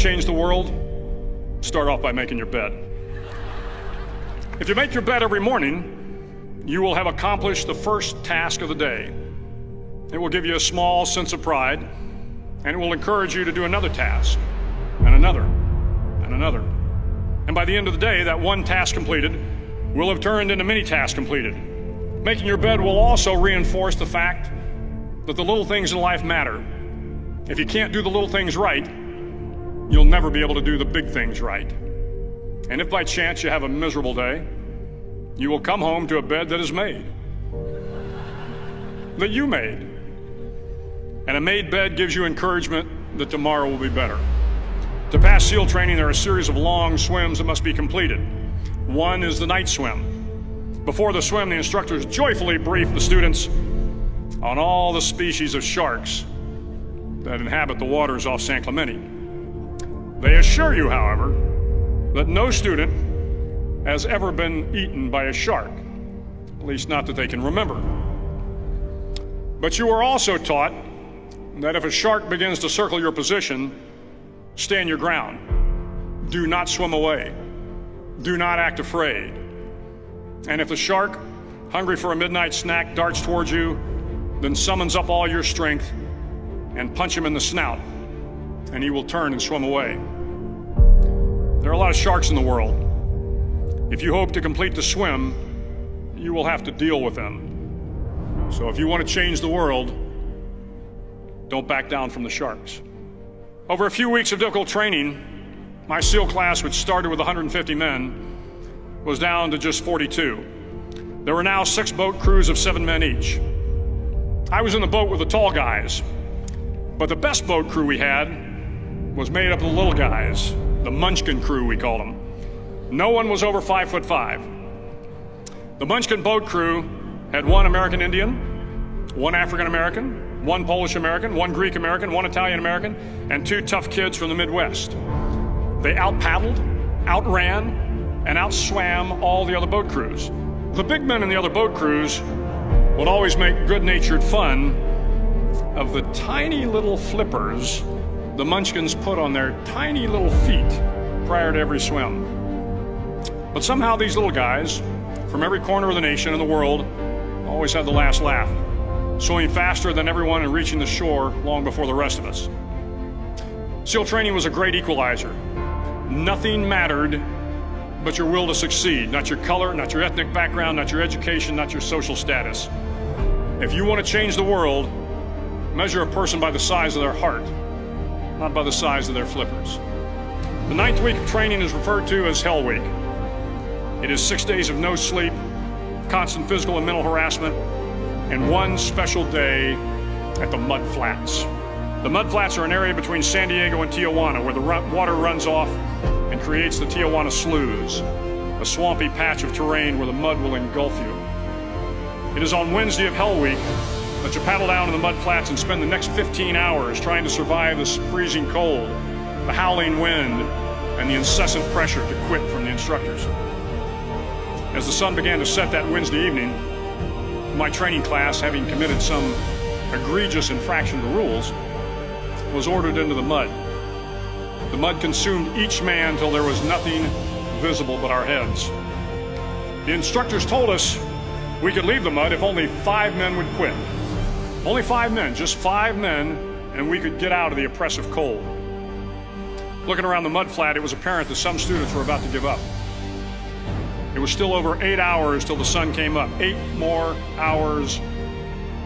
change the world, start off by making your bed. If you make your bed every morning, you will have accomplished the first task of the day. It will give you a small sense of pride, and it will encourage you to do another task, and another, and another. And by the end of the day, that one task completed will have turned into many tasks completed. Making your bed will also reinforce the fact that the little things in life matter. If you can't do the little things right, you'll never be able to do the big things right. And if by chance you have a miserable day, you will come home to a bed that is made, that you made. And a made bed gives you encouragement that tomorrow will be better. To pass SEAL training, there are a series of long swims that must be completed. One is the night swim. Before the swim, the instructors joyfully brief the students on all the species of sharks that inhabit the waters off San Clemente. They assure you, however, that no student has ever been eaten by a shark, at least not that they can remember. But you are also taught that if a shark begins to circle your position, stand your ground. Do not swim away. Do not act afraid. And if the shark, hungry for a midnight snack, darts towards you, then summons up all your strength and punch him in the snout, and he will turn and swim away. There are a lot of sharks in the world. If you hope to complete the swim, you will have to deal with them. So if you want to change the world, don't back down from the sharks. Over a few weeks of difficult training, my SEAL class, which started with 150 men, was down to just 42. There were now 6 boat crews of 7 men each. I was in the boat with the tall guys, but the best boat crew we had was made up of the little guys, the Munchkin crew, we called them. No one was over 5'5". The Munchkin boat crew had 1 American Indian, 1 African American, 1 Polish American, 1 Greek American, 1 Italian American, and 2 tough kids from the Midwest. They out-paddled, outran, and outswam all the other boat crews. The big men in the other boat crews would always make good-natured fun of the tiny little flippers the Munchkins put on their tiny little feet prior to every swim. But somehow these little guys from every corner of the nation and the world always had the last laugh, swimming faster than everyone and reaching the shore long before the rest of us. SEAL training was a great equalizer. Nothing mattered but your will to succeed, not your color, not your ethnic background, not your education, not your social status. If you want to change the world, measure a person by the size of their heart, not by the size of their flippers. The 9th week of training is referred to as Hell Week. It is 6 days of no sleep, constant physical and mental harassment, and 1 special day at the Mud Flats. The Mud Flats are an area between San Diego and Tijuana where the water runs off and creates the Tijuana Sloughs, a swampy patch of terrain where the mud will engulf you. It is on Wednesday of Hell Week that you paddle down to the Mud Flats and spend the next 15 hours trying to survive this freezing cold, the howling wind, and the incessant pressure to quit from the instructors. As the sun began to set that Wednesday evening, my training class, having committed some egregious infraction of the rules, was ordered into the mud. The mud consumed each man till there was nothing visible but our heads. The instructors told us we could leave the mud if only 5 men would quit. Only 5 men, just 5 men, and we could get out of the oppressive cold. Looking around the mud flat, it was apparent that some students were about to give up. It was still over 8 hours till the sun came up. 8 more hours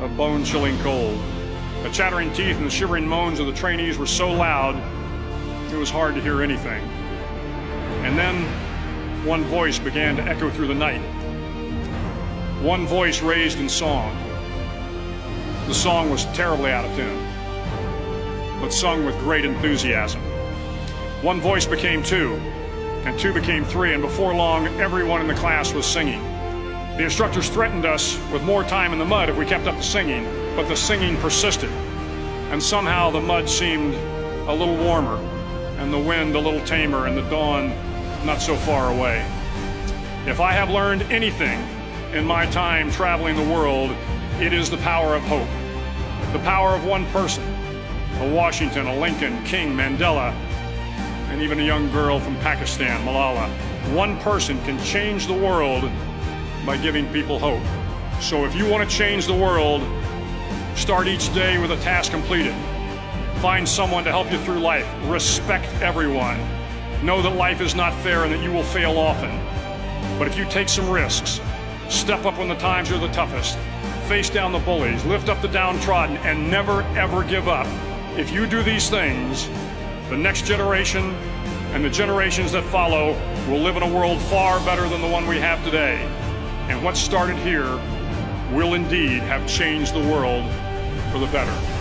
of bone-chilling cold. The chattering teeth and the shivering moans of the trainees were so loud, it was hard to hear anything. And then one voice began to echo through the night. One voice raised in song. The song was terribly out of tune, but sung with great enthusiasm. One voice became 2, and 2 became 3, and before long, everyone in the class was singing. The instructors threatened us with more time in the mud if we kept up the singing, but the singing persisted, and somehow the mud seemed a little warmer, and the wind a little tamer, and the dawn not so far away. If I have learned anything in my time traveling the world, it is the power of hope. The power of one person, a Washington, a Lincoln, King, Mandela, and even a young girl from Pakistan, Malala. One person can change the world by giving people hope. So if you want to change the world, start each day with a task completed. Find someone to help you through life. Respect everyone. Know that life is not fair and that you will fail often. But if you take some risks, step up when the times are the toughest, face down the bullies, lift up the downtrodden, and never ever give up. If you do these things, the next generation and the generations that follow will live in a world far better than the one we have today. And what started here will indeed have changed the world for the better.